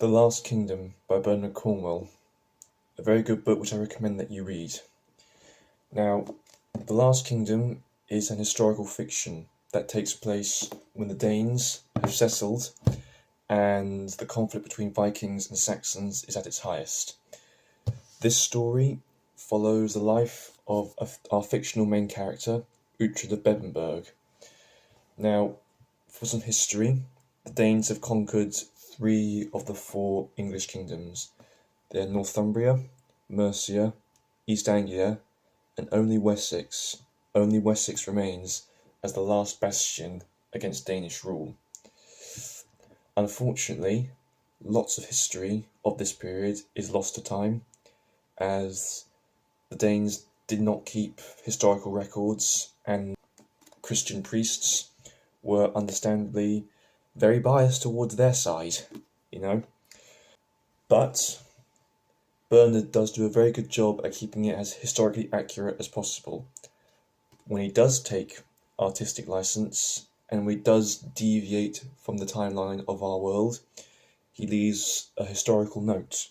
The Last Kingdom by Bernard Cornwell, a very good book which I recommend that you read. Now, The Last Kingdom is an historical fiction that takes place when the Danes have settled and the conflict between Vikings and Saxons is at its highest. This story follows the life of our fictional main character, Uhtred of Bebbanburg. Now, for some history, the Danes have conquered 3 of the 4 English kingdoms. They're Northumbria, Mercia, East Anglia, and only Wessex. Only Wessex remains as the last bastion against Danish rule. Unfortunately, lots of history of this period is lost to time, as the Danes did not keep historical records, and Christian priests were understandably very biased towards their side, But Bernard does do a very good job at keeping it as historically accurate as possible. When he does take artistic license, and when he does deviate from the timeline of our world, he leaves a historical note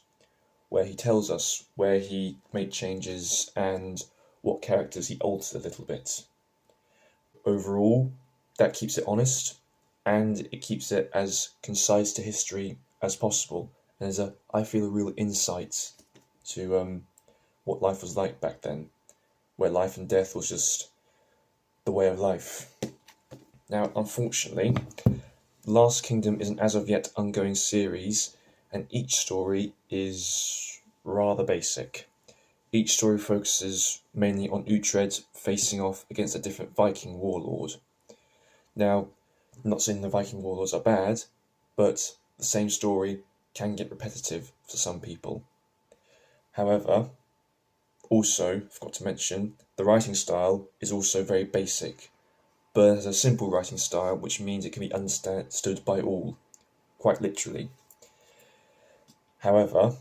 where he tells us where he made changes and what characters he altered a little bit. Overall, that keeps it honest, and it keeps it as concise to history as possible, and is I feel, a real insight to what life was like back then, where life and death was just the way of life. Now, unfortunately, Last Kingdom is an as of yet ongoing series, and each story is rather basic. Each story focuses mainly on Uhtred facing off against a different Viking warlord. Now, I'm not saying the Viking warlords are bad, but the same story can get repetitive for some people. However, also, forgot to mention, the writing style is also very basic, but it has a simple writing style, which means it can be understood by all, quite literally. However,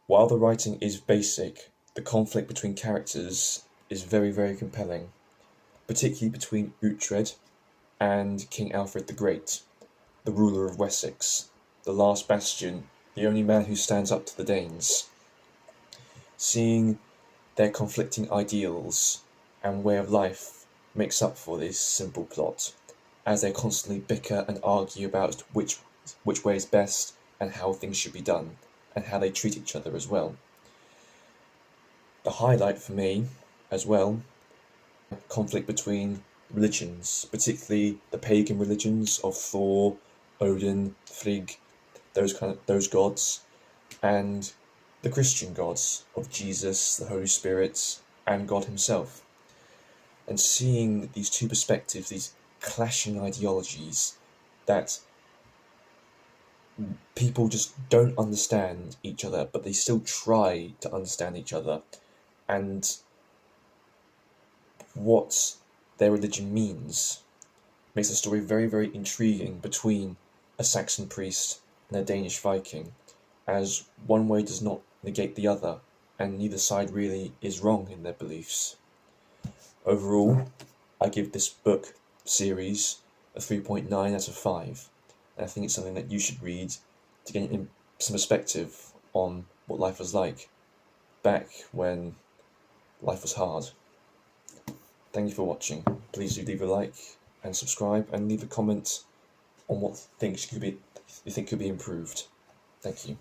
while the writing is basic, the conflict between characters is very, very compelling, particularly between Uhtred and King Alfred the Great, the ruler of Wessex, the last bastion, the only man who stands up to the Danes. Seeing their conflicting ideals and way of life makes up for this simple plot, as they constantly bicker and argue about which way is best and how things should be done, and how they treat each other as well. The highlight for me, as well, conflict between religions, particularly the pagan religions of Thor, Odin, Frigg, those gods, and the Christian gods of Jesus, the Holy Spirit, and God himself. And seeing these two perspectives, these clashing ideologies that people just don't understand each other, but they still try to understand each other, and what their religion means, makes the story very, very intriguing between a Saxon priest and a Danish Viking, as one way does not negate the other, and neither side really is wrong in their beliefs. Overall, I give this book series a 3.9 out of 5, and I think it's something that you should read to get some perspective on what life was like back when life was hard. Thank you for watching. Please do leave a like and subscribe, and leave a comment on what things you think could be improved. Thank you.